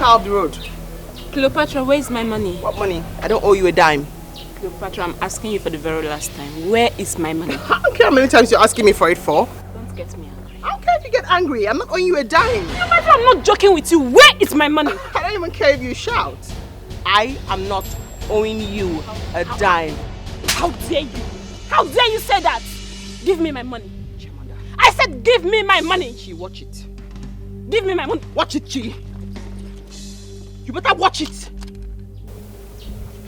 car off the road. Cleopatra, where's my money? What money? I don't owe you a dime. Cleopatra, I'm asking you for the very last time. Where is my money? I don't care how many times you're asking me for it for. Don't get me angry. I don't care if you get angry. I'm not owing you a dime. Cleopatra, I'm not joking with you. Where is my money? I don't even care if you shout. I am not owing you a dime. How dare you? How dare you say that? Give me my money. I said give me my money. Chi, watch it. Give me my money. Watch it, Chi. You better watch it.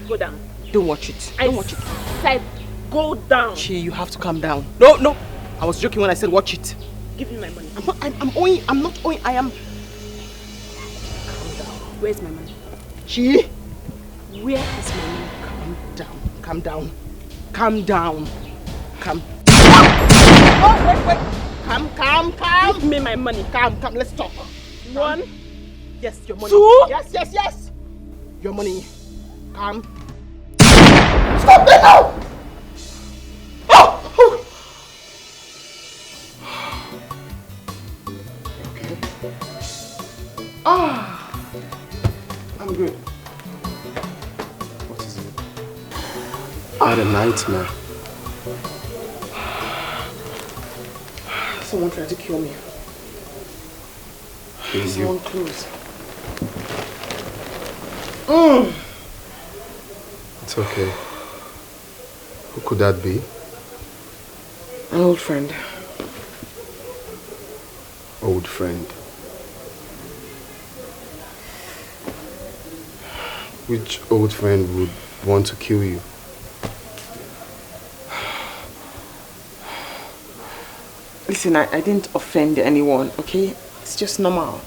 Go down. Don't watch it. Don't watch it. I said go down. Chi, you have to calm down. No, no. I was joking when I said watch it. Give me my money. I'm not owing. I am. Calm down. Where's my money? Chi. Where is my money? Calm down. Calm down. Calm. Oh, wait. Calm. Give me my money. Calm. Let's talk. One. Yes, your money. 2. Yes. Your money. Calm. Stop it now! Oh! Okay. I'm good. What is it? I had a nightmare. Someone tried to kill me. Someone close. It's okay. Who could that be? An old friend. Old friend. Which old friend would want to kill you? Listen, I didn't offend anyone, okay? It's just normal.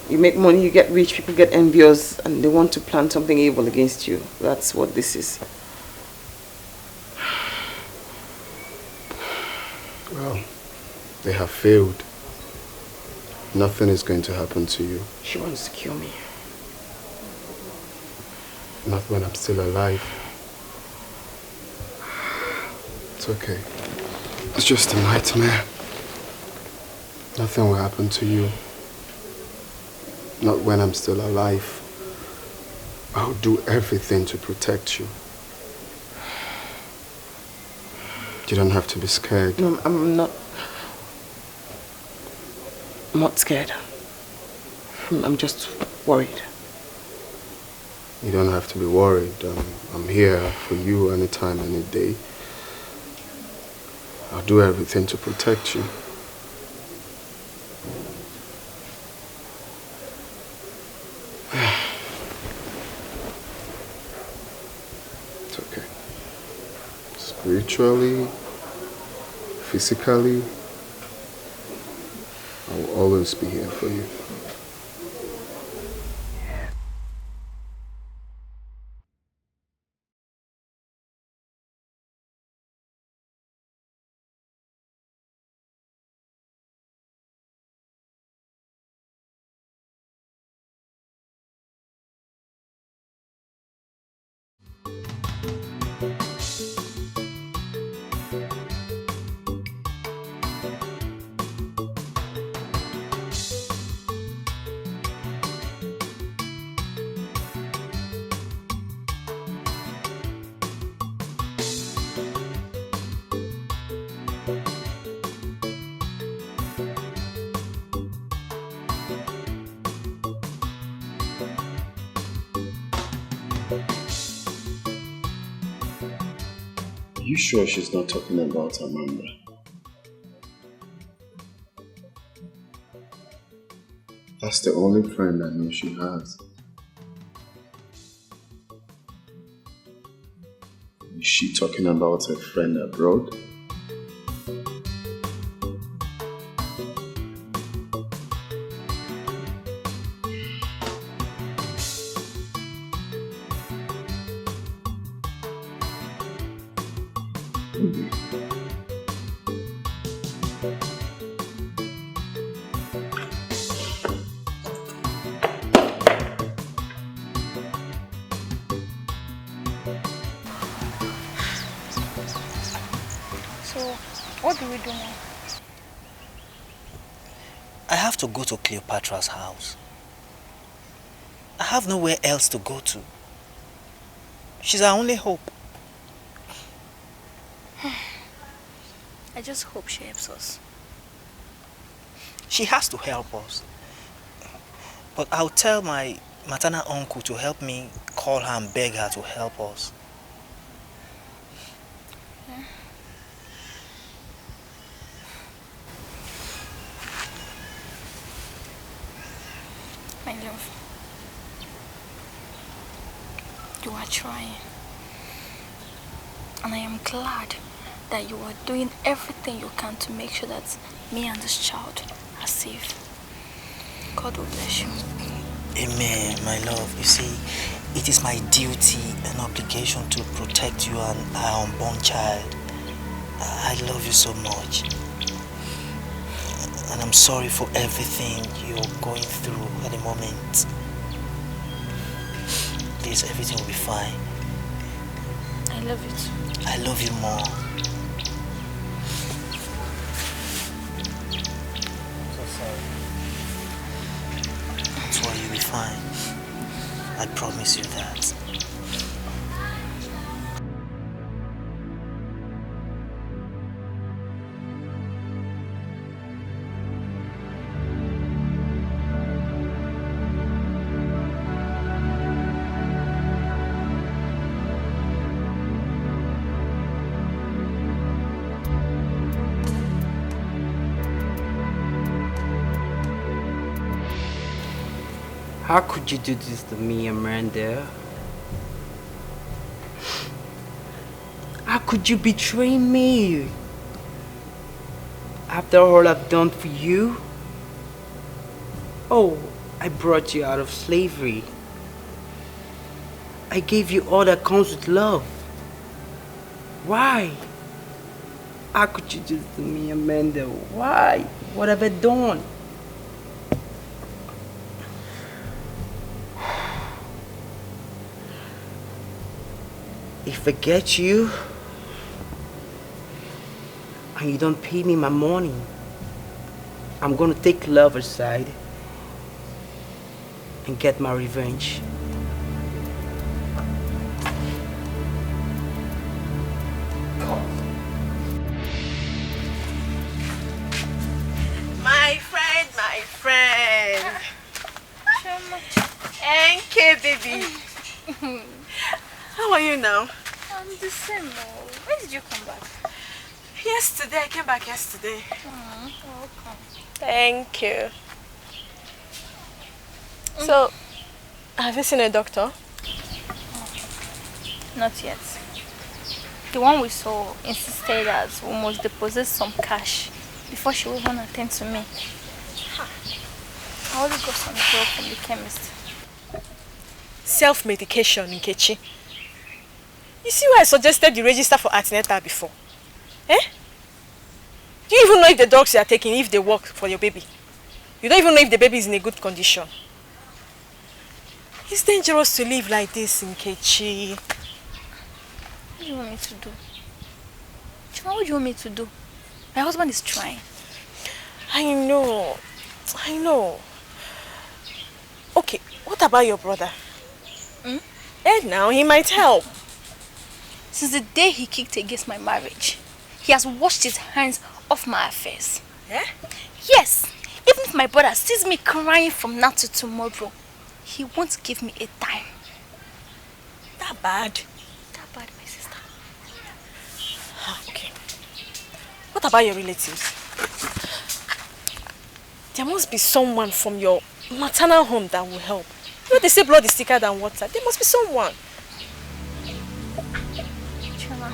You make money, you get rich, people get envious, and they want to plan something evil against you. That's what this is. Well, they have failed. Nothing is going to happen to you. She wants to kill me. Not when I'm still alive. It's okay. It's just a nightmare. Nothing will happen to you. Not when I'm still alive. I'll do everything to protect you. You don't have to be scared. No, I'm not scared. I'm just worried. You don't have to be worried. I'm here for you anytime, any day. I'll do everything to protect you. It's okay. Spiritually, physically, I will always be here for you. Are you sure she's not talking about Amanda? That's the only friend I know she has. Is she talking about her friend abroad? What do we do now? I have to go to Cleopatra's house. I have nowhere else to go to. She's our only hope. I just hope she helps us. She has to help us. But I'll tell my maternal uncle to help me call her and beg her to help us. Yeah. My love, you are trying. And I am glad that you are doing everything you can to make sure that me and this child are safe. God will bless you. Amen, my love. You see, it is my duty and obligation to protect you and our unborn child. I love you so much. And I'm sorry for everything you're going through at the moment. Please, everything will be fine. I love you too. I love you more. I'm so sorry. That's why you'll be fine. I promise you that. How could you do this to me, Amanda? How could you betray me? After all I've done for you? Oh, I brought you out of slavery. I gave you all that comes with love. Why? How could you do this to me, Amanda? Why? What have I done? If I get you and you don't pay me my money, I'm gonna take love aside and get my revenge. My friend. Thank you, baby. How are you now? I'm the same. When did you come back? Yesterday, I came back yesterday. Welcome. Thank you. So, have you seen a doctor? Not yet. The one we saw insisted that we must deposit some cash before she will even attend to me. I already got some drug from the chemist. Self-medication, Nkechi. You see why I suggested you register for antenatal before? Eh? Do you even know if the drugs you are taking, if they work for your baby? You don't even know if the baby is in a good condition. It's dangerous to live like this, Nkechi. What do you want me to do? Chima, what do you want me to do? My husband is trying. I know. Okay, what about your brother? Eh, now he might help. Since the day he kicked against my marriage, he has washed his hands off my affairs. Eh? Yes, even if my brother sees me crying from now to tomorrow, he won't give me a dime. That bad? That bad, my sister. Okay. What about your relatives? There must be someone from your maternal home that will help. You know they say blood is thicker than water. There must be someone. Chima,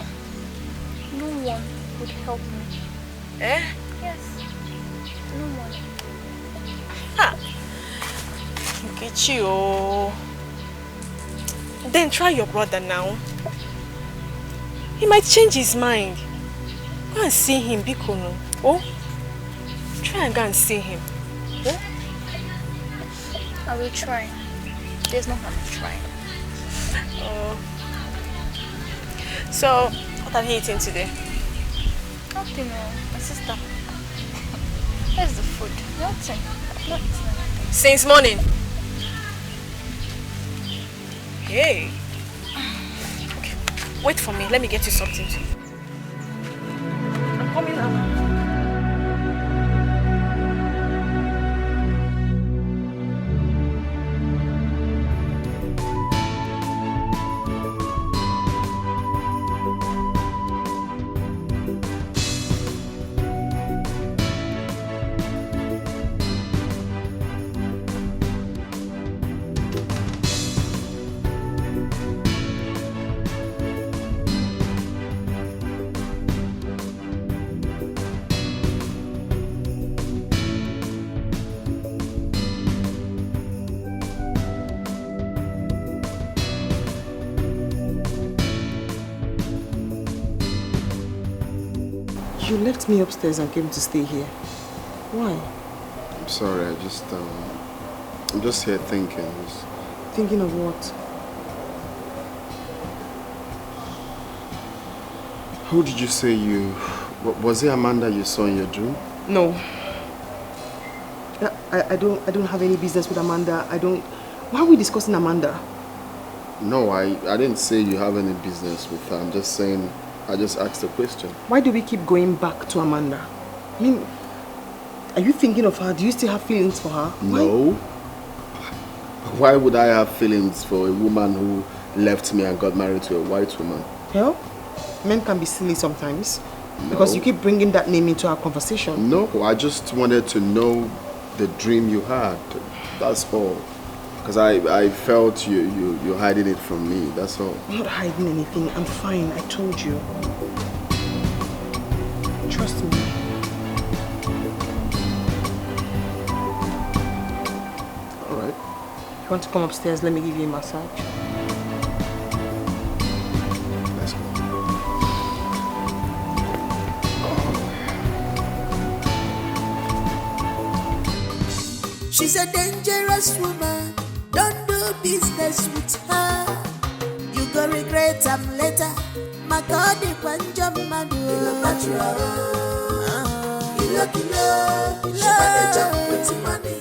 no one would help me. Eh? Yes, no one. Ha! Nkechi, oh. Then try your brother now. He might change his mind. Go and see him, Bikono. Oh? Try and go and see him. Oh? I will try. There's no harm in trying. Oh. So, what have you eaten today? Nothing, my sister. Where's the food? Nothing. Nothing. Since morning. Hey. Okay. Wait for me. Let me get you something to eat. I'm coming now. You left me upstairs and came to stay here. Why? I'm sorry, I'm just here thinking. Thinking of what? Who did you say you... Was it Amanda you saw in your dream? No. I don't have any business with Amanda. Why are we discussing Amanda? No, I didn't say you have any business with her. I'm just saying, I just asked a question. Why do we keep going back to Amanda? I mean, are you thinking of her? Do you still have feelings for her? No. Why would I have feelings for a woman who left me and got married to a white woman? Well, men can be silly sometimes. No. Because you keep bringing that name into our conversation. No, I just wanted to know the dream you had. That's all. Because I felt you're hiding it from me, that's all. I'm not hiding anything. I'm fine, I told you. Trust me. Alright. You want to come upstairs? Let me give you a massage. Let's go. She's a dangerous woman. Don't do business with her. You go regret them later. My God, if one jump man do. She better jump with money.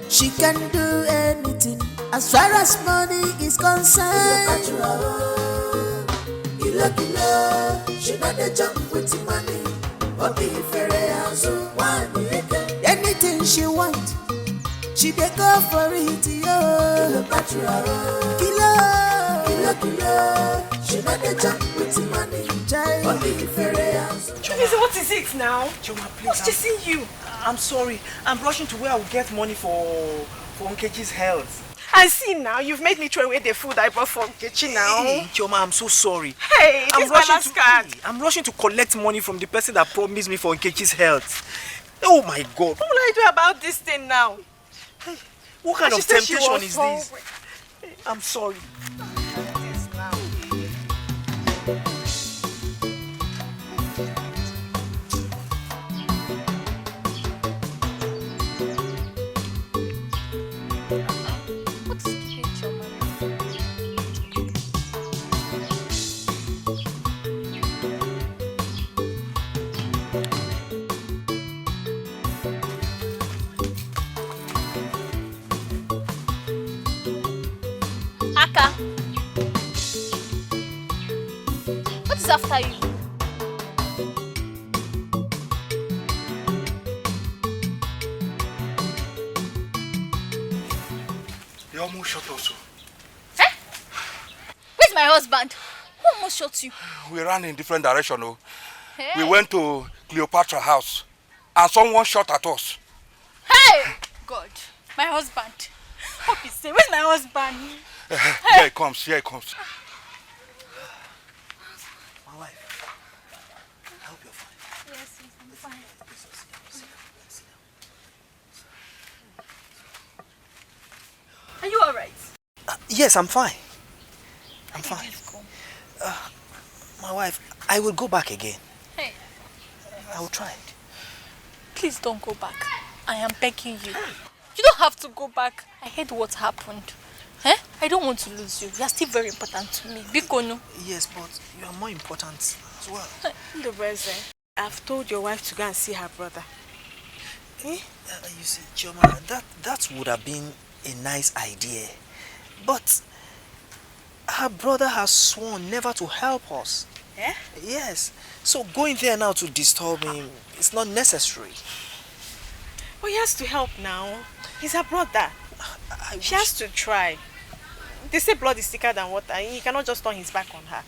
She can do anything as far as money is concerned. She better jump with money. Anything she want, she dey go for it, yo. Kilo. She better jump with money. What is it now? Choma, please. What's chasing you? I'm sorry. I'm rushing to where I will get money for Nkechi's health. I see now. You've made me throw away the food I bought for Nkechi now. Hey, Choma, I'm so sorry. Hey, this is my last card. I'm rushing to collect money from the person that promised me for Nkechi's health. Oh my God. What will I do about this thing now? Hey, what kind of temptation is this? I'm sorry. What is after you? You almost shot us. Eh? Where's my husband? Who almost shot you? We ran in different directions. Oh. Hey. We went to Cleopatra's house and someone shot at us. Hey! God, my husband. Hope he's safe. Where's my husband? Here he comes, here he comes. My wife, I hope you're fine. Yes, I'm fine. Are you alright? Yes, I'm fine. I'm fine. My wife, I will go back again. Hey. I will try. Please don't go back. I am begging you. You don't have to go back. I heard what happened. Eh? I don't want to lose you. You are still very important to me. Bikono. Yes, but you are more important as well. The reason. I've told your wife to go and see her brother. You see, Chioma, that would have been a nice idea. But her brother has sworn never to help us. Eh? Yes. So going there now to disturb him, it's not necessary. But he has to help now. He's her brother. She has to try. They say blood is thicker than water. He cannot just turn his back on her.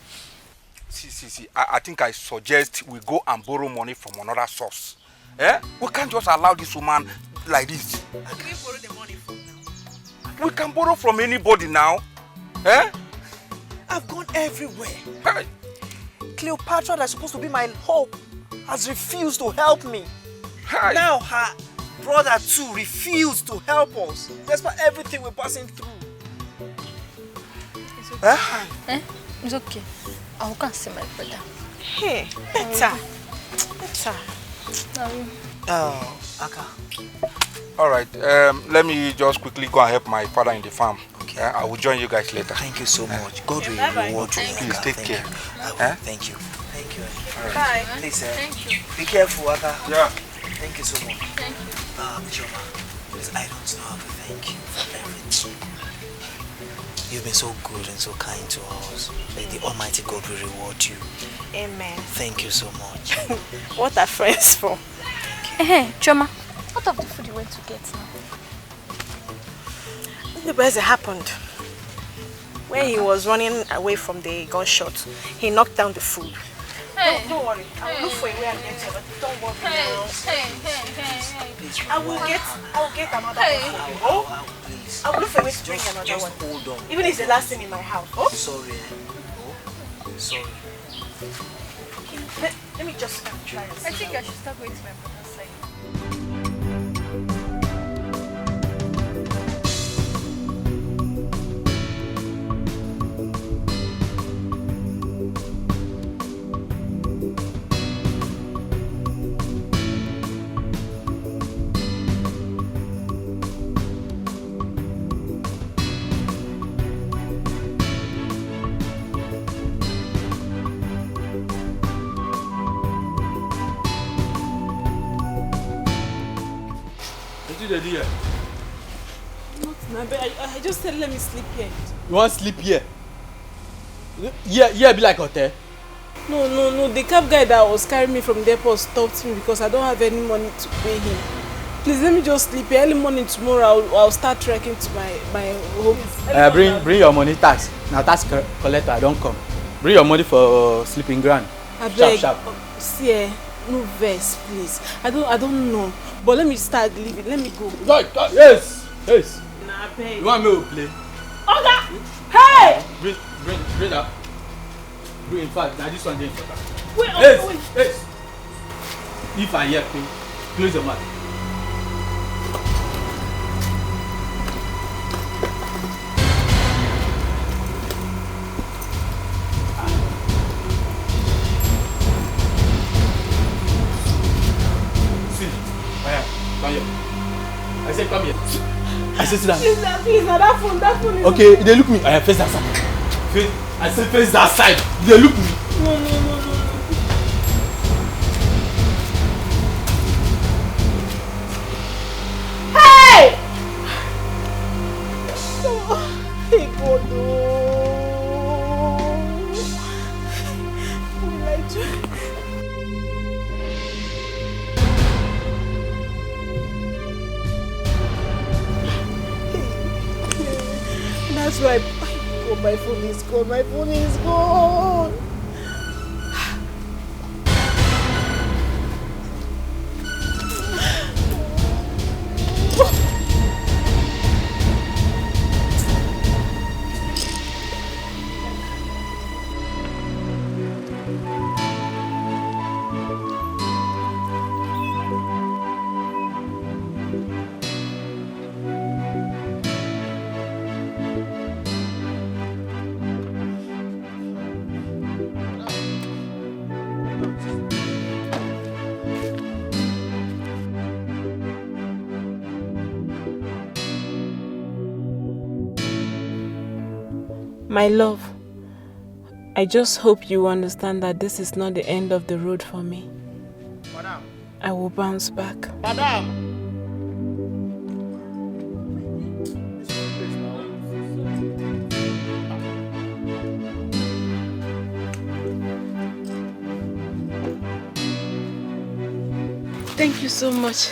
See. I think I suggest we go and borrow money from another source. Eh? We can't just allow this woman like this. Who can we borrow the money from now? We can borrow from anybody now. Eh? I've gone everywhere. Hey. Cleopatra, that's supposed to be my hope, has refused to help me. Hey. Now her brother too refused to help us, despite everything we're passing through. It's okay. Eh? It's okay. I'll go and see my brother. Hey, better. Oh, Aka. All right. Let me just quickly go and help my father in the farm. Okay. I will join you guys later. Thank you so much. God will reward you. Please Aka. take Thank care. you. Thank you. Thank you. All right. Bye. Please, Thank you. be careful, Aka. Yeah. Thank you so much. Thank you. Choma, please, I don't know how to thank you for everything. You've been so good and so kind to us. May the Almighty God will reward you. Amen. Thank you so much. What are friends for? Hey, Choma, what of the food you went to get now? The best happened. When he was running away from the gunshot, he knocked down the food. Hey. Don't worry. I will look for a way and get you. Don't worry now. Please, I will get another Please. I will look for a way to bring another just one. hold on. Even if it's the last thing in my house. Oh? Sorry. Sorry. Okay. Let me just try and see. I think I should start going to my brother's side. I just said let me sleep here. You want to sleep here? Here be like hotel. No. The cab guy that was carrying me from the airport stopped me because I don't have any money to pay him. Please let me just sleep here. Early morning tomorrow I'll start trekking to my home. Bring your money tax. Now tax collector I don't come. Bring your money for sleeping ground. I beg. Sharp. See, no verse, please. I don't know. But let me start leaving. Let me go. Yes. Nah, I beg. You want me to play? Okay. Hey! Bring that. Bring, in fact, now this one is important. Wait. Yes. If I hear pay, close your mouth. Come here. I said come here. I said sit down. Please, that phone is... Okay, they look me. I face that side. I said face that side. They look me. No. Hey! Hey, God, no. What will I do? That's why my phone is gone. My phone is gone. My love, I just hope you understand that this is not the end of the road for me. Madam. I will bounce back. Madam. Thank you so much.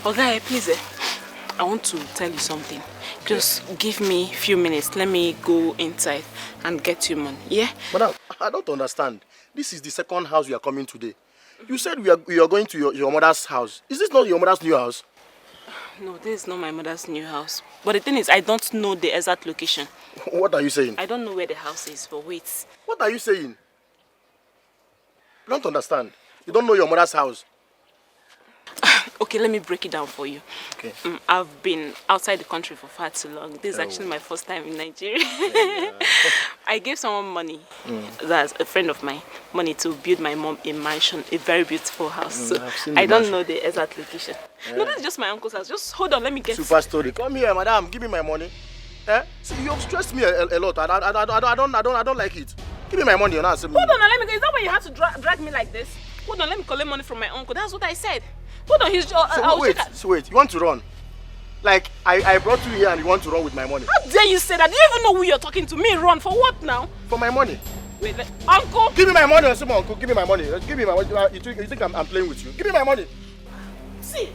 Okay, please, I want to tell you something. Just give me a few minutes. Let me go inside and get you money, yeah? Madam, I don't understand. This is the second house we are coming today. You said we are going to your mother's house. Is this not your mother's new house? No, this is not my mother's new house. But the thing is, I don't know the exact location. What are you saying? I don't know where the house is, but wait. What are you saying? I don't understand. You don't know your mother's house. Okay, let me break it down for you. Okay. I've been outside the country for far too long. This is actually my first time in Nigeria. I gave someone money, that's a friend of mine, money to build my mom a mansion, a very beautiful house. So I don't know the exact location. No, this is just my uncle's house. Just hold on, let me get... Super story. Come here, madam. Give me my money. See, you've stressed me a lot. I don't like it. Give me my money. Hold on, let me go. Is that why you have to drag me like this? Hold on, let me collect money from my uncle. That's what I said. Hold on, wait, you want to run? Like, I brought you here and you want to run with my money? How dare you say that? Do you even know who you're talking to? Me run for what now? For my money. Wait, uncle! Give me my money, uncle. Give me my money. Give me my money. You think I'm playing with you? Give me my money. See.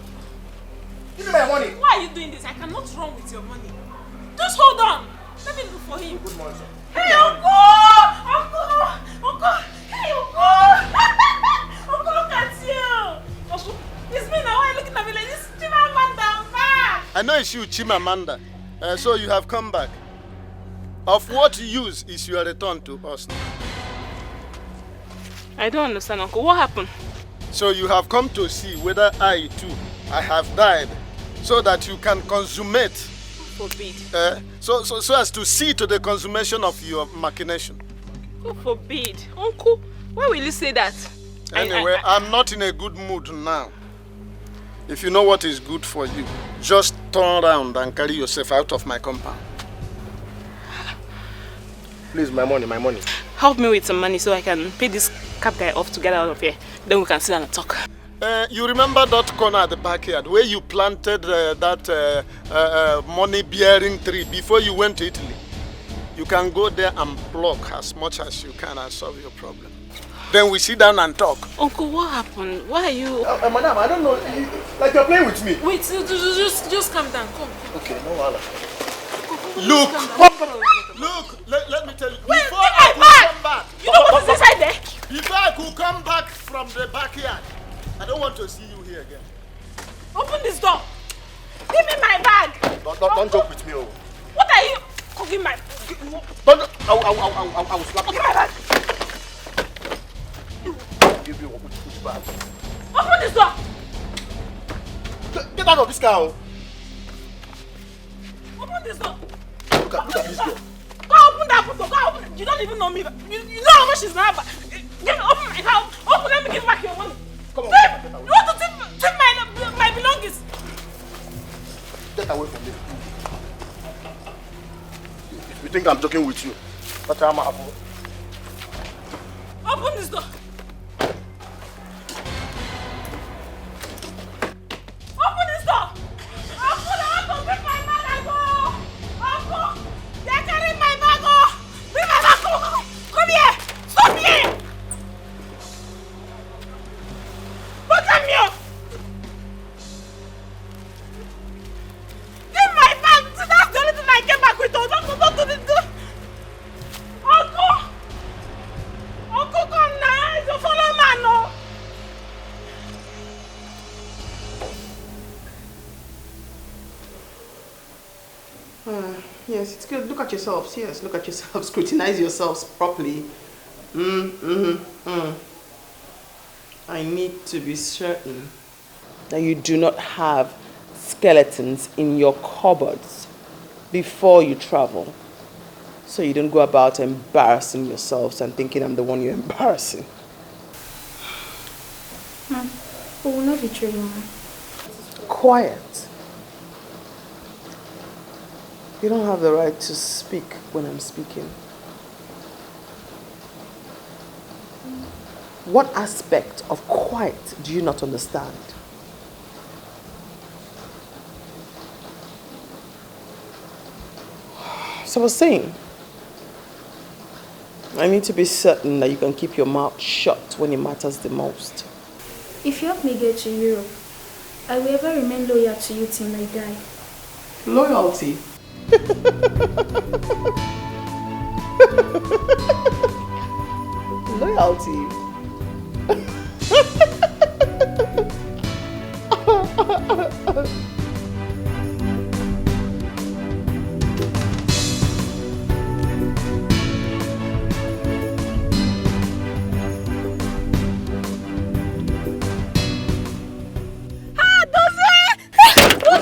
Give me my money. Why are you doing this? I cannot run with your money. Just hold on. Let me look for him. Good morning, sir. Hey, uncle! Uncle! Hey, uncle! Uncle, look at you! Uncle, it's me now. Why are you looking at me like this? Chimamanda, I'm back! I know it's you, Chimamanda. So you have come back. Of what use is your return to us now? I don't understand, uncle. What happened? So you have come to see whether I too, I have died, so that you can consummate. Forbid. So as to see to the consummation of your machination. God forbid. Uncle, why will you say that? Anyway, I'm not in a good mood now. If you know what is good for you, just turn around and carry yourself out of my compound. Please, my money. Help me with some money so I can pay this cab guy off to get out of here. Then we can sit down and talk. You remember that corner at the backyard where you planted that money-bearing tree before you went to Italy? You can go there and pluck as much as you can and solve your problem. Then we sit down and talk. Uncle, what happened? Why are you... Madam, I don't know. Like you're playing with me. Wait, just calm down. Come. Okay, no wala. Look, let me tell you. Wait, before I could come back. You know what is inside there? Before I could come back from the backyard, I don't want to see you here again. Open this door. Give me my bag. Don't joke with me. Oh. What are you? Give my... I will slap you. Give my bag. Give you which bag? Open this door. Get out of this car. Open this door. Look at this door. Go open that door. Go open it. You don't even know me. You know how much is now. Give me, open my car. Open, let me give back your money. Come on. You want to take my belongings? Get away from me. You think I'm joking with you? But I'm a... Open this door. Open this door. Uncle, I want to bring my bag. Uncle, they're carrying my bag. Bring my bag. Come here. Stop here. Put them here. Give my bag. That's the only thing I came back with. Don't do this. Uncle, come now. It's a follow man, no. Yes, it's good. Look at yourselves. Yes, look at yourselves. Scrutinize yourselves properly. I need to be certain that you do not have skeletons in your cupboards before you travel. So you don't go about embarrassing yourselves and thinking I'm the one you're embarrassing. Mom, we will not betray you, Mom. Quiet. You don't have the right to speak when I'm speaking. What aspect of quiet do you not understand? So I was saying, I need to be certain that you can keep your mouth shut when it matters the most. If you help me get to Europe, I will ever remain loyal to you till I die. Loyalty? Loyalty?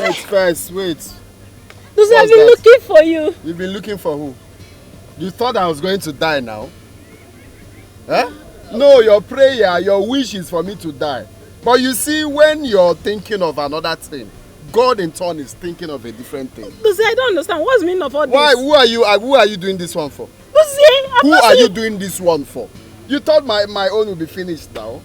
Wait first, wait. Dozie, I've been looking for you. You've been looking for who? You thought I was going to die now? Eh? No, your prayer, your wish is for me to die. But you see, when you're thinking of another thing, God in turn is thinking of a different thing. Dozie, I don't understand. What's the meaning of all this? Why? Who are you doing this one for? Dozie, who are you doing this one for? You thought my own will be finished now?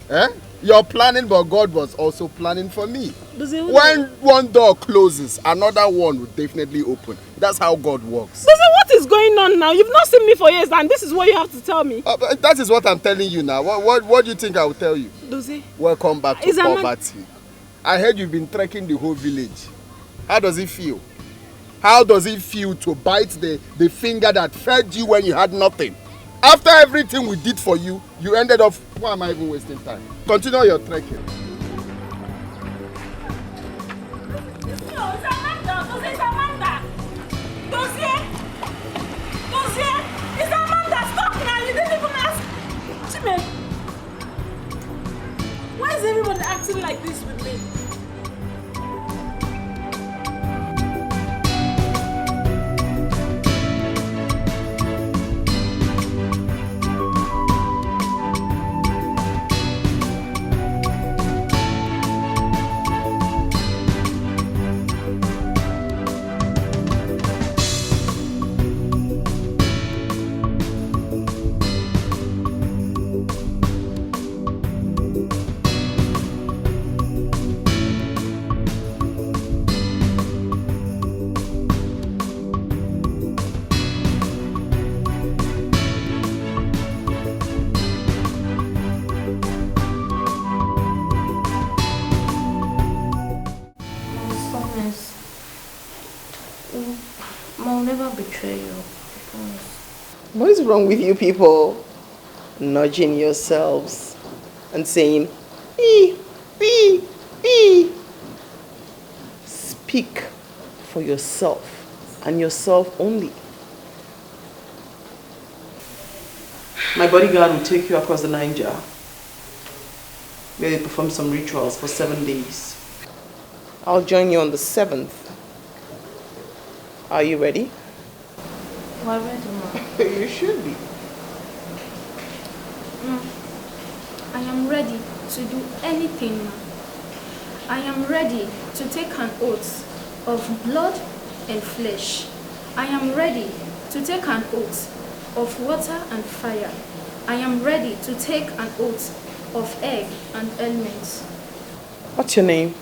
Eh? You're planning, but God was also planning for me. When one door closes, another one will definitely open. That's how God works. Dozie, what is going on now? You've not seen me for years, and this is what you have to tell me. That is what I'm telling you now. What do you think I will tell you? Dozie, welcome back to poverty. I heard you've been trekking the whole village. How does it feel? How does it feel to bite the finger that fed you when you had nothing? After everything we did for you, you ended up... Why am I even wasting time? Continue your trekking. Why is everyone acting like this with me? I'll never betray you. What is wrong with you people? Nudging yourselves and saying, "Ee, ee, ee." Speak for yourself and yourself only. My bodyguard will take you across the Niger, where they perform some rituals for 7 days. I'll join you on the 7th. Are you ready? We're ready, Ma. You should be. I am ready to do anything, Ma. I am ready to take an oath of blood and flesh. I am ready to take an oath of water and fire. I am ready to take an oath of egg and elements. What's your name?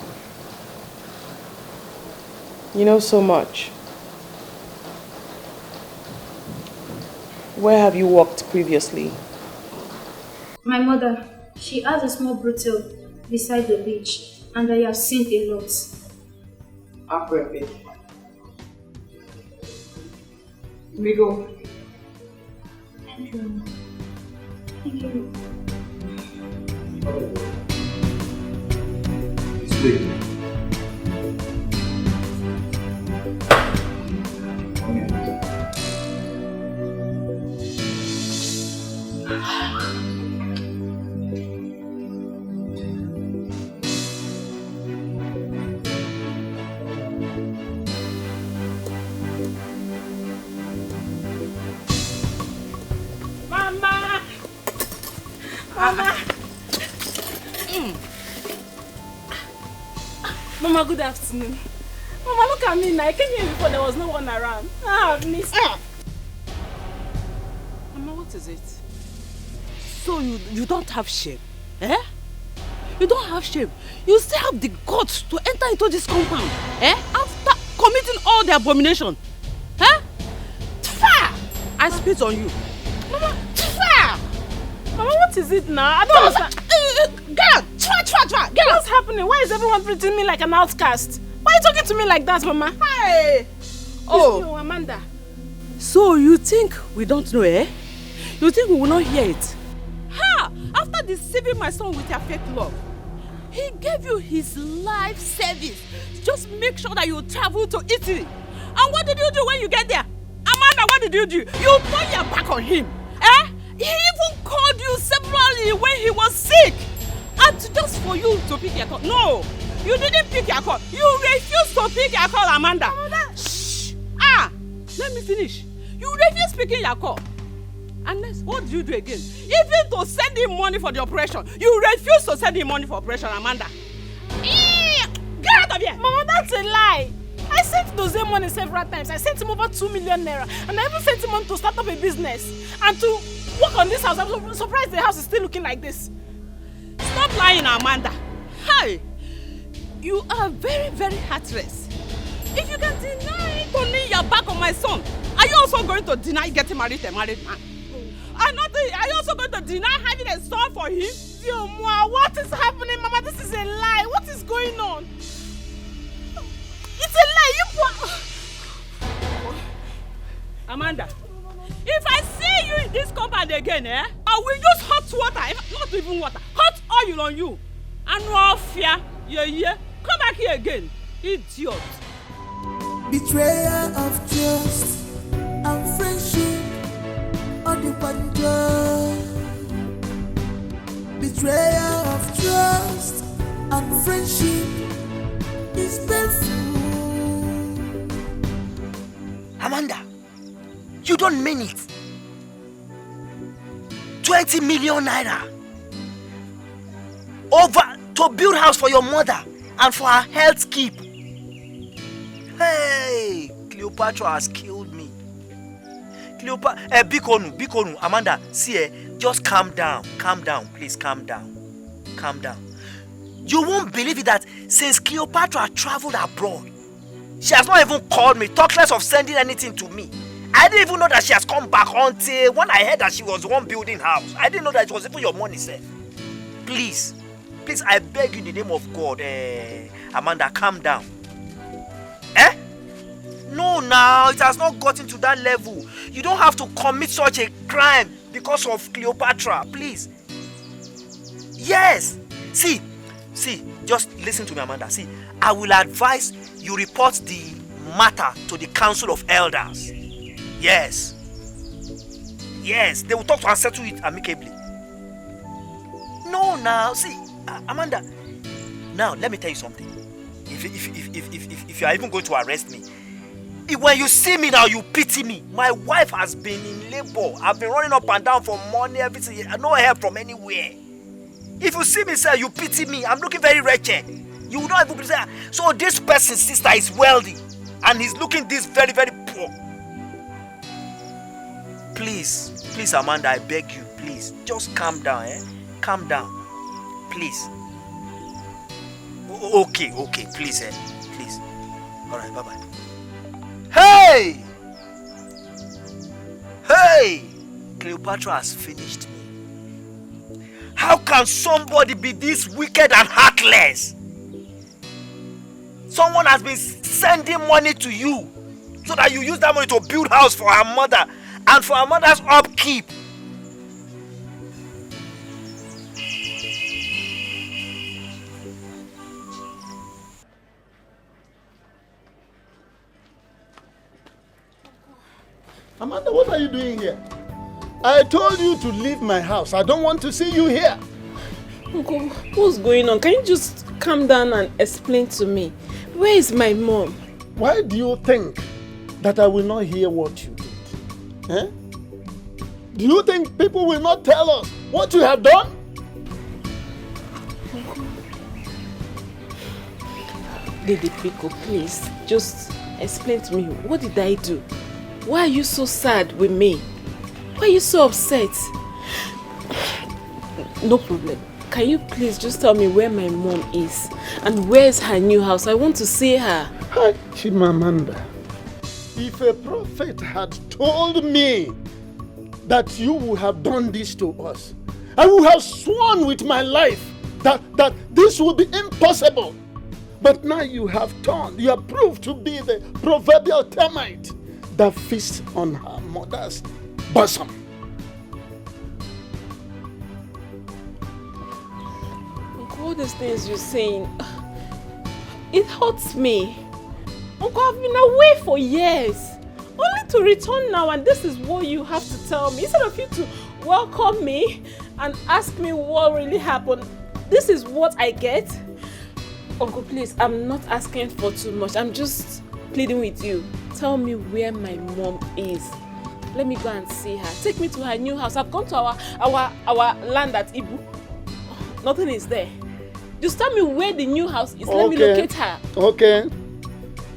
You know so much. Where have you worked previously? My mother, she has a small brothel beside the beach, and I have seen a lot. Appropriate. We go. Thank you. Thank you. Sleep. Mama, good afternoon. Mama, look at me now. I came here before there was no one around. I've missed you. Mama, what is it? So you don't have shame? Eh? You don't have shame. You still have the guts to enter into this compound. Eh? After committing all the abomination. Eh? Tfa! I spit on you. Mama, Tfa! Mama, what is it now? I don't understand. God! Cleopatra, get out! What's happening? Why is everyone treating me like an outcast? Why are you talking to me like that, Mama? Hey! Oh, Amanda. So you think we don't know, eh? You think we will not hear it? Ha! After deceiving my son with your fake love, he gave you his life service. Just make sure that you travel to Italy. And what did you do when you get there? Amanda, what did you do? You turned your back on him. Eh? He even called you severally when he was sick. And just for you to pick your call. No, you didn't pick your call. You refused to pick your call, Amanda. Shh. Let me finish. You refused picking your call. And next, what did you do again? Even to send him money for the operation. You refused to send him money for operation, Amanda. Get out of here! Mama, that's a lie. I sent Doze money several times. I sent him over 2 million naira. And I even sent him on to start up a business. And to work on this house. I'm surprised the house is still looking like this. Stop lying, Amanda. Hi. You are very, very heartless. If you can deny turning your back on my son, are you also going to deny getting married to a married man? Are you also going to deny having a son for him? Yo, Moa, what is happening, Mama? This is a lie. What is going on? It's a lie. Amanda, if I see you in this compound again, I will use hot water, not even water, hot oil on you. And no fear, yeah. Come back here again, idiot. Betrayal of trust and friendship on the wonder. Betrayal of trust and friendship is painful. Amanda, you don't mean it. 20 million naira over to build house for your mother and for her health keep. Hey, Cleopatra has killed me. Cleopatra, Bikonu, Amanda, see, just calm down, please, calm down. You won't believe it that since Cleopatra traveled abroad, she has not even called me, talk less of sending anything to me. I didn't even know that she has come back until when I heard that she was the one building house. I didn't know that it was even your money, sir. Please, I beg you in the name of God, Amanda, calm down. No, now, it has not gotten to that level. You don't have to commit such a crime because of Cleopatra, please. Yes. See, just listen to me, Amanda. See, I will advise you report the matter to the Council of Elders. Yes, they will talk to and settle it amicably. No, now, see, Amanda, now, let me tell you something. If you are even going to arrest me, when you see me now, you pity me. My wife has been in labor. I've been running up and down for money, everything. No help from anywhere. If you see me, sir, you pity me. I'm looking very wretched. You will not even be there. So this person's sister is wealthy, and he's looking this very, very poor. Please, Amanda, I beg you, please. Just calm down, Calm down. Please. Okay, please, Please. Alright, bye-bye. Hey! Cleopatra has finished me. How can somebody be this wicked and heartless? Someone has been sending money to you so that you use that money to build house for her mother and for her mother's upkeep. Amanda, what are you doing here? I told you to leave my house. I don't want to see you here. Uncle, what's going on? Can you just calm down and explain to me? Where is my mom? Why do you think that I will not hear what you did? Do you think people will not tell us what you have done? Uncle, Lady Pico, please, just explain to me, what did I do? Why are you so sad with me? Why are you so upset? No problem. Can you please just tell me where my mom is? And where's her new house? I want to see her. Hi, Chimamanda. If a prophet had told me that you would have done this to us, I would have sworn with my life that this would be impossible. But now you have proved to be the proverbial termite that feasts on her mother's bosom. Uncle, all these things you're saying, it hurts me. Uncle, I've been away for years. Only to return now, and this is what you have to tell me. Instead of you to welcome me and ask me what really happened, this is what I get. Uncle, please, I'm not asking for too much. I'm just pleading with you. Tell me where my mom is. Let me go and see her. Take me to her new house. I've gone to our land at Ibu. Nothing is there. Just tell me where the new house is. Let me locate her. Okay.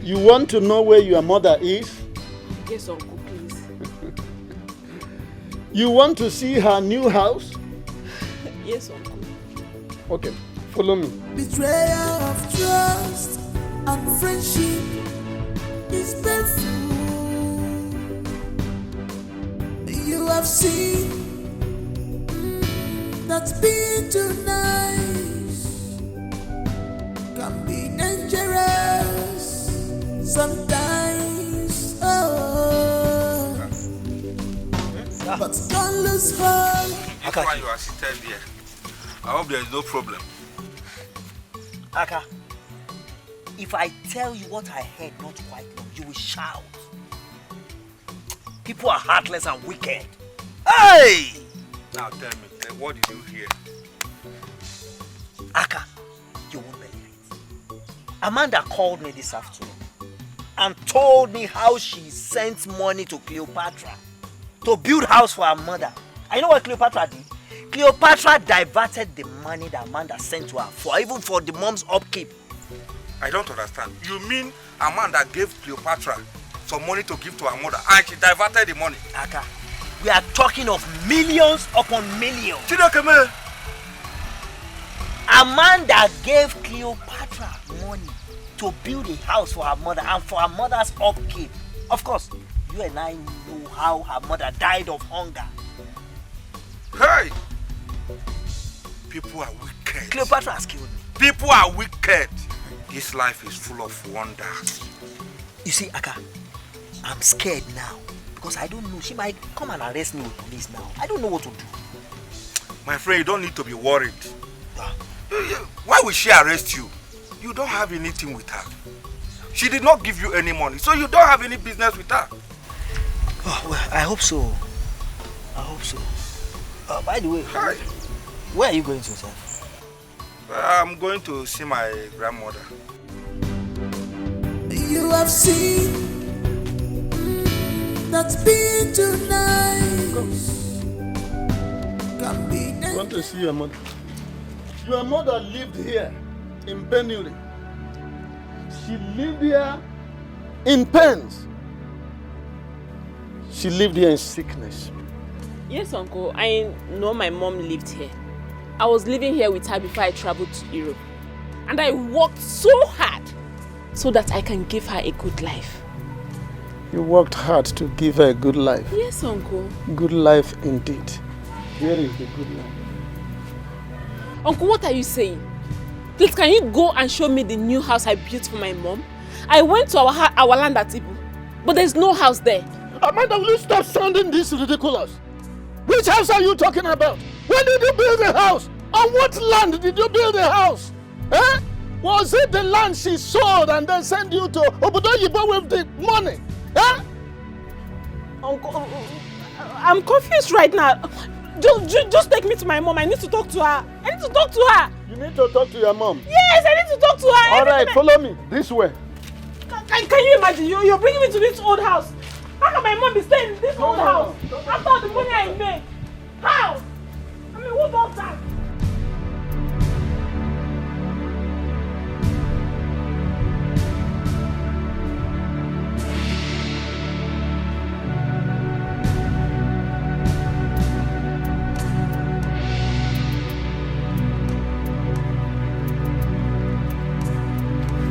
You want to know where your mother is? Yes, Uncle, please. You want to see her new house? Yes, Uncle. Okay, follow me. Betrayal of trust and friendship is painful. You have seen that being too nice can be dangerous sometimes. Oh, but don't lose hope. That's why you are seated here. I hope there is no problem. Aka, if I tell you what I heard not quite long, you will shout. People are heartless and wicked. Hey! Now tell me, what did you hear? Aka, you won't believe it. Amanda called me this afternoon and told me how she sent money to Cleopatra to build house for her mother. And you know what Cleopatra did? Cleopatra diverted the money that Amanda sent to her even for the mom's upkeep. I don't understand. You mean Amanda gave Cleopatra some money to give to her mother and she diverted the money? Aka, we are talking of millions upon millions. Chidokeme! Amanda gave Cleopatra money to build a house for her mother and for her mother's upkeep. Of course, you and I know how her mother died of hunger. Hey! People are wicked. Cleopatra has killed me. People are wicked. This life is full of wonders. You see, Aka, I'm scared now because I don't know. She might come and arrest me with police now. I don't know what to do. My friend, you don't need to be worried. Why will she arrest you? You don't have anything with her. She did not give you any money, so you don't have any business with her. Oh, well, I hope so. I hope so. By the way, where are you going to, sir? I'm going to see my grandmother. You have seen that being too nice can be dangerous. I want to see your mother. Your mother lived here in penury. She lived here in pains. She lived here in sickness. Yes, Uncle. I know my mom lived here. I was living here with her before I traveled to Europe. And I worked so hard so that I can give her a good life. You worked hard to give her a good life. Yes, Uncle. Good life indeed. Where is the good life? Uncle, what are you saying? Please, can you go and show me the new house I built for my mom? I went to our land at Ibu, but there's no house there. Amanda, will you stop sounding this ridiculous? Which house are you talking about? When did you build the house? On what land did you build the house? Eh? Was it the land she sold and then sent you to Obodoyibo with the money? Eh? Uncle, I'm confused right now. Just take me to my mom. I need to talk to her. You need to talk to your mom? Yes, I need to talk to her. Alright, follow me. This way. Can you imagine? You're bringing me to this old house. How can my mom be staying in this old house? After all the money I made. How? I mean, who does that?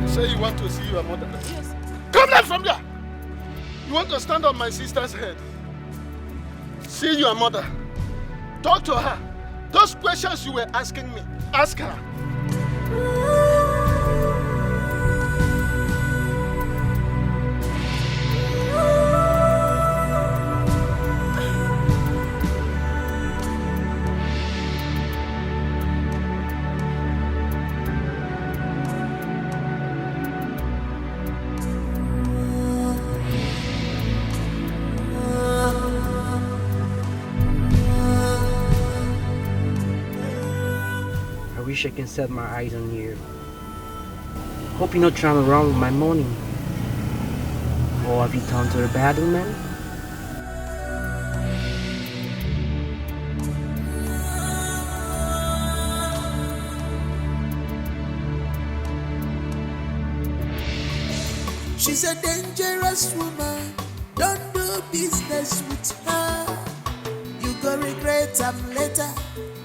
Say you want to see your mother? Yes. Come down from there! You want to stand on my sister's head? See your mother. Talk to her. Those questions you were asking me, ask her. I wish I can set my eyes on you. Hope you're not trying around with my money. Or have you turned to a bad woman? She's a dangerous woman. Don't do business with her. You go regret them later.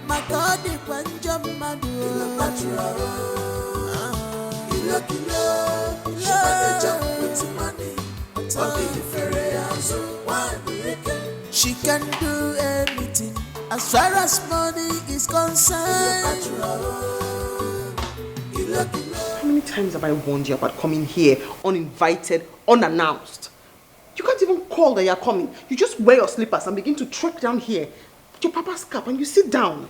My God, the Panjam Madu. You lucky love. She might jump with money. She can do anything as far as money is concerned. How many times have I warned you about coming here uninvited, unannounced? You can't even call that you're coming. You just wear your slippers and begin to trek down here with your papa's cap and you sit down.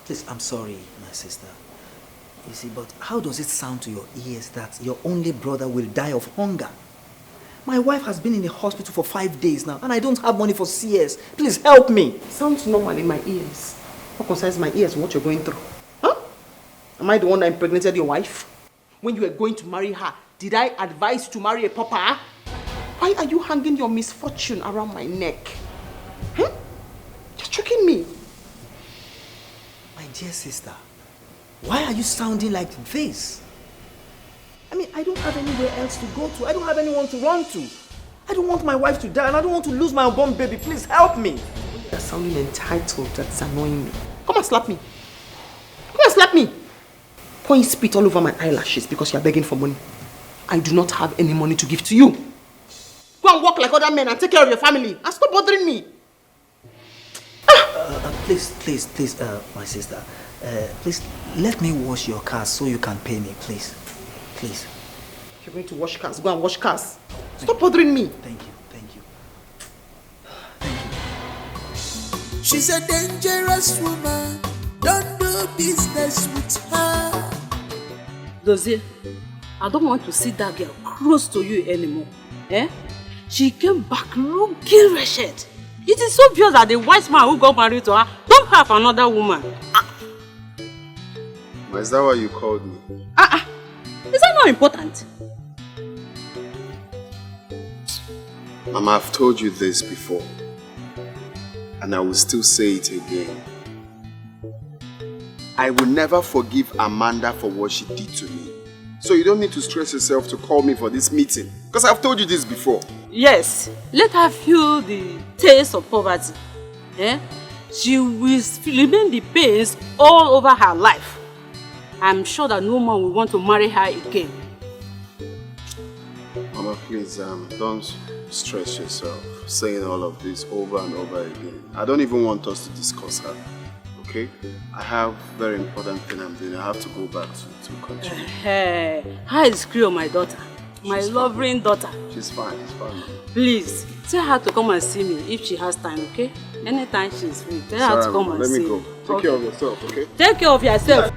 Please, I'm sorry, my sister. You see, but how does it sound to your ears that your only brother will die of hunger? My wife has been in the hospital for 5 days now and I don't have money for CS. Please help me. Sounds normal in my ears. What concerns my ears and what you're going through? Huh? Am I the one that impregnated your wife? When you were going to marry her, did I advise you to marry a papa? Why are you hanging your misfortune around my neck? Huh? You're tricking me. My dear sister, why are you sounding like this? I mean, I don't have anywhere else to go to. I don't have anyone to run to. I don't want my wife to die and I don't want to lose my unborn baby. Please help me. You're sounding entitled. That's annoying me. Come and slap me. Come and slap me. Pouring spit all over my eyelashes because you're begging for money. I do not have any money to give to you. Go and work like other men and take care of your family. And stop bothering me. Please, my sister. Please, let me wash your car so you can pay me, please. Please. If you're going to wash cars, go and wash cars. Stop bothering me. Thank you. She's a dangerous woman. Don't do business with her. Dozie, I don't want to see that girl close to you anymore. Eh? She came back looking wretched. It is so obvious that the white man who got married to her don't have another woman. Is that why you called me? Is that not important? Mama, I've told you this before. And I will still say it again. I will never forgive Amanda for what she did to me. So you don't need to stress yourself to call me for this meeting. Because I've told you this before. Yes, let her feel the taste of poverty. Eh? She will remain the pains all over her life. I'm sure that no man will want to marry her again. Mama, please, don't stress yourself saying all of this over and over again. I don't even want us to discuss her. Okay? I have very important thing I'm doing. I have to go back to continue. Hey, how is Creole, my daughter? My loving daughter. She's fine. Please, tell her to come and see me if she has time, okay? Anytime she's free, tell her to come and see me. Let me go. Take care of yourself, okay? Take care of yourself.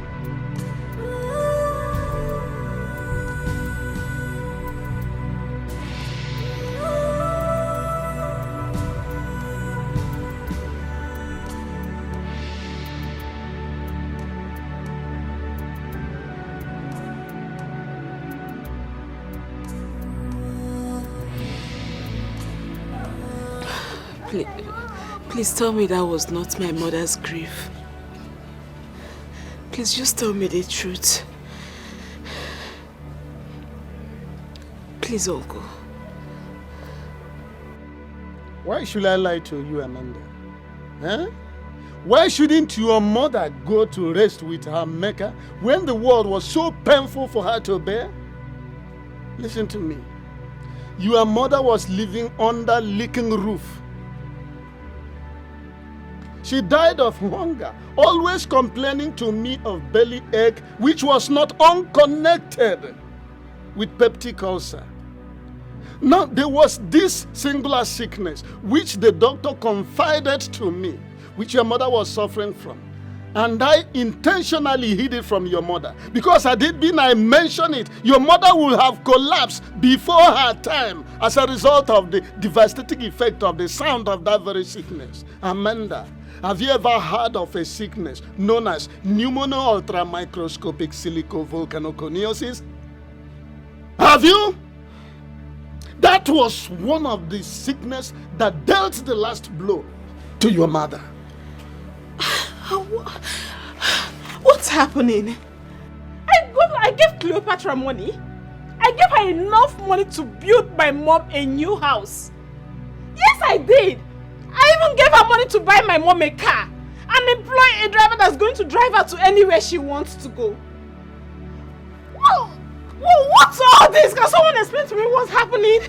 Please tell me that was not my mother's grief. Please just tell me the truth. Please, Uncle. Why should I lie to you, Amanda? Huh? Why shouldn't your mother go to rest with her maker when the world was so painful for her to bear? Listen to me. Your mother was living under leaking roof. She died of hunger, always complaining to me of belly ache, which was not unconnected with peptic ulcer. Now, there was this singular sickness which the doctor confided to me, which your mother was suffering from. And I intentionally hid it from your mother. Because had it been I mentioned it, your mother would have collapsed before her time as a result of the devastating effect of the sound of that very sickness. Amanda, have you ever heard of a sickness known as pneumono-ultramicroscopic silicovolcanoconiosis? Have you? That was one of the sickness that dealt the last blow to your mother. What's happening? I gave Cleopatra money. I gave her enough money to build my mom a new house. Yes, I did. I even gave her money to buy my mom a car and employ a driver that's going to drive her to anywhere she wants to go. What's all this? Can someone explain to me what's happening?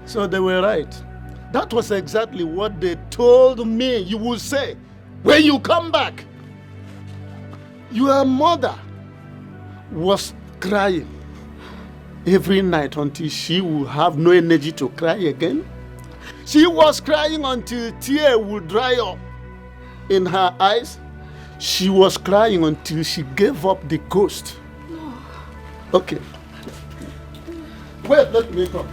So they were right. That was exactly what they told me you would say when you come back. Your mother was crying every night until she would have no energy to cry again. She was crying until tears would dry up in her eyes. She was crying until she gave up the ghost. No. Okay. Wait, let me come.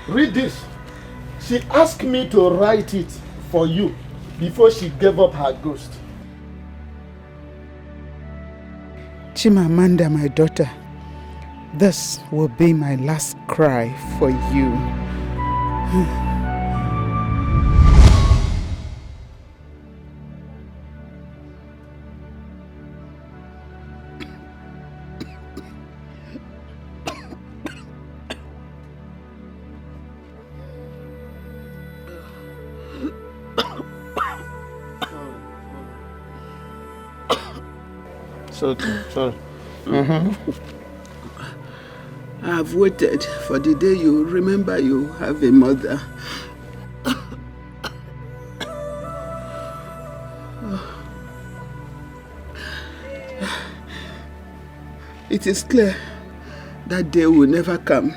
Read this. She asked me to write it for you before she gave up her ghost. Chimamanda, my daughter, this will be my last cry for you. Sorry. I've waited for the day you remember you have a mother. It is clear that day will never come.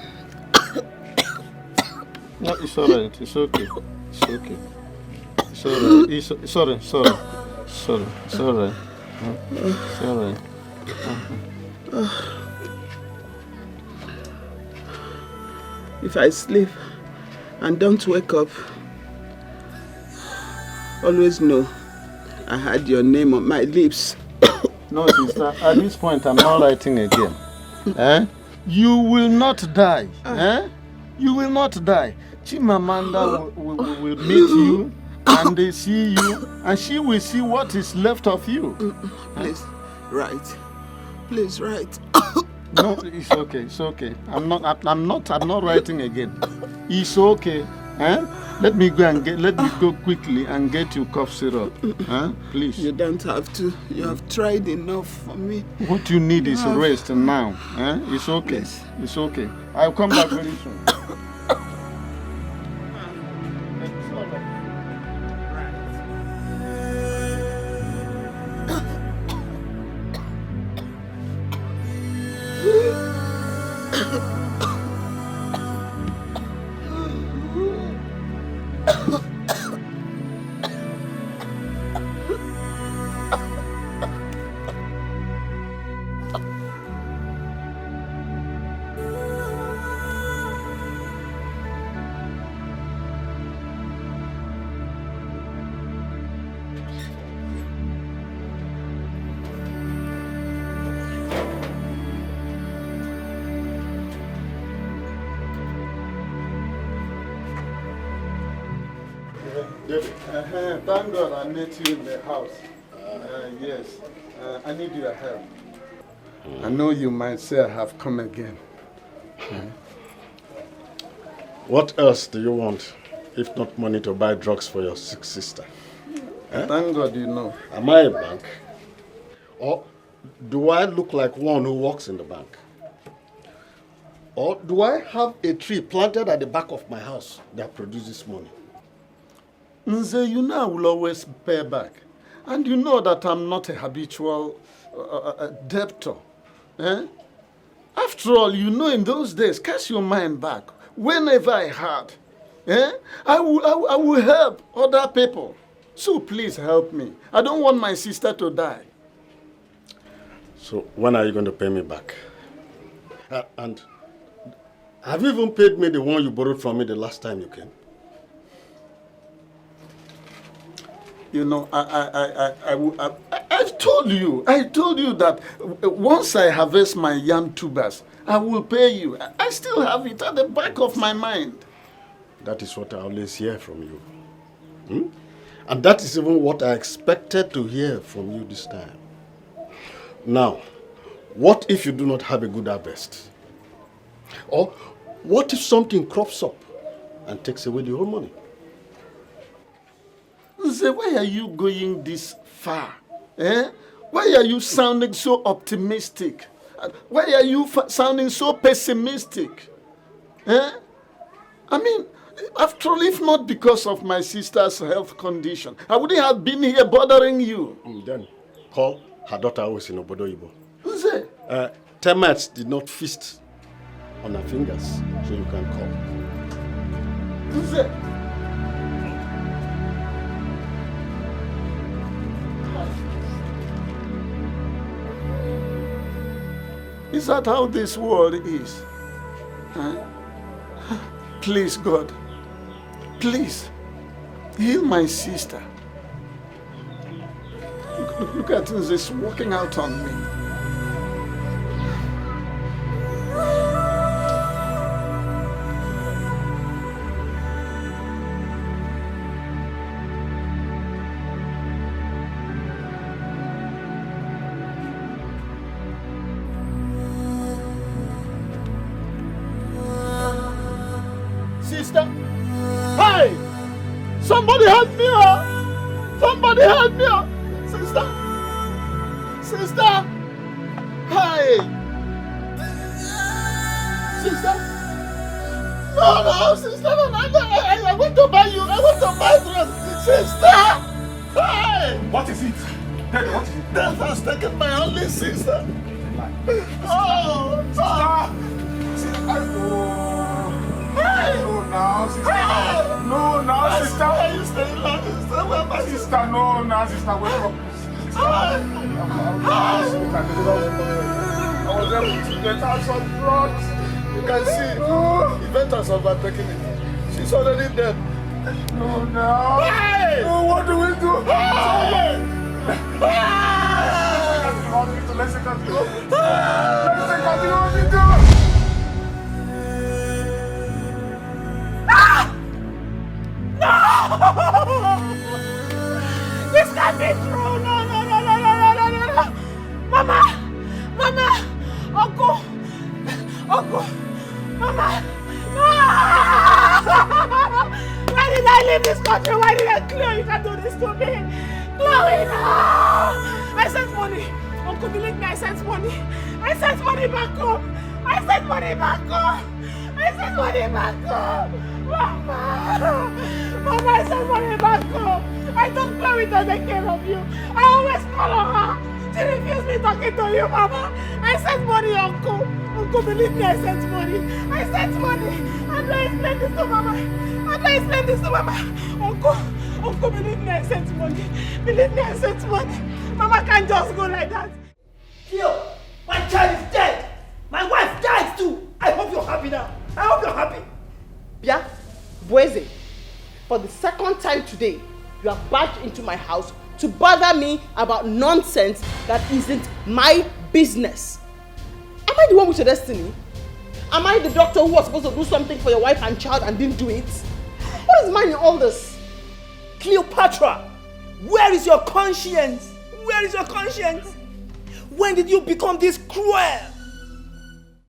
No, it's alright. It's okay. It's okay. It's alright. It's alright. Sorry. It's alright. It's alright. If I sleep and don't wake up, always know I had your name on my lips. No, sister, at this point I'm not writing again. You will not die. You will not die. Chimamanda will meet you and they see you and she will see what is left of you. Please, write. Please, write. No, it's okay. It's okay. I'm not writing again. It's okay. Let me go quickly and get you cough syrup. Please. You don't have to. You have tried enough for me. What you need is rest now. It's okay. Yes. It's okay. I'll come back very soon. Thank God I met you in the house. Yes, I need your help. I know you might say I have come again. What else do you want? if not money to buy drugs for your sick sister? Thank God you know. Am I a bank? Or do I look like one who works in the bank? Or do I have a tree planted at the back of my house that produces money? Nze, you know I will always pay back. And you know that I'm not a habitual debtor. Eh? After all, you know in those days, cast your mind back. Whenever I had, I will help other people. So please help me. I don't want my sister to die. So when are you going to pay me back? And have you even paid me the one you borrowed from me the last time you came? You know, I've told you that once I harvest my yam tubers, I will pay you. I still have it at the back of my mind. That is what I always hear from you. And that is even what I expected to hear from you this time. Now, what if you do not have a good harvest? Or what if something crops up and takes away the whole money? Nze, why are you going this far? Why are you sounding so optimistic? Why are you sounding so pessimistic? I mean, after all, if not because of my sister's health condition, I wouldn't have been here bothering you. Then call her daughter who is in Obodo Ibo. Nze? Termites did not feast on her fingers, so you can call. Nze? Is that how this world is? Please, God, please, heal my sister. Look at this walking out on me. Sister, hey! Somebody help me! Somebody help me! Sister! Sister! Hey! Sister! No, sister, no, I want to buy you. I want to buy drugs. Sister! Hey! What is it? Hey, what is it? Death has taken my only sister. No, now, sister. No, now, sister. Why are you staying long? Sister, where am I? Sister, no, now, sister, wake up. I was able to get her some drugs. You can see, event has overtaken it. She's already dead. No, now. Hey! No, what do we do? Hey! Let's take her to the hospital. No! This can't be true! No! Mama! Uncle! Mama! Why did I leave this country? Why did I Chloe, you can do this to me? Chloe, no! I sent money. Uncle, believe me, I sent money. I sent money back home. Mama, I sent money back home. I told Chloe to take care of you. I always follow her. She refused me talking to you, Mama. I sent money, Uncle. Uncle, believe me, I sent money. How do I explain this to Mama? Uncle, believe me, I sent money. Mama can't just go like that. Theo, my child is dead. My wife died too. I hope you're happy now. Bia, Boise, for the second time today, you have barged into my house to bother me about nonsense that isn't my business. Am I the one with your destiny? Am I the doctor who was supposed to do something for your wife and child and didn't do it? What is mine in all this? Cleopatra, where is your conscience? When did you become this cruel?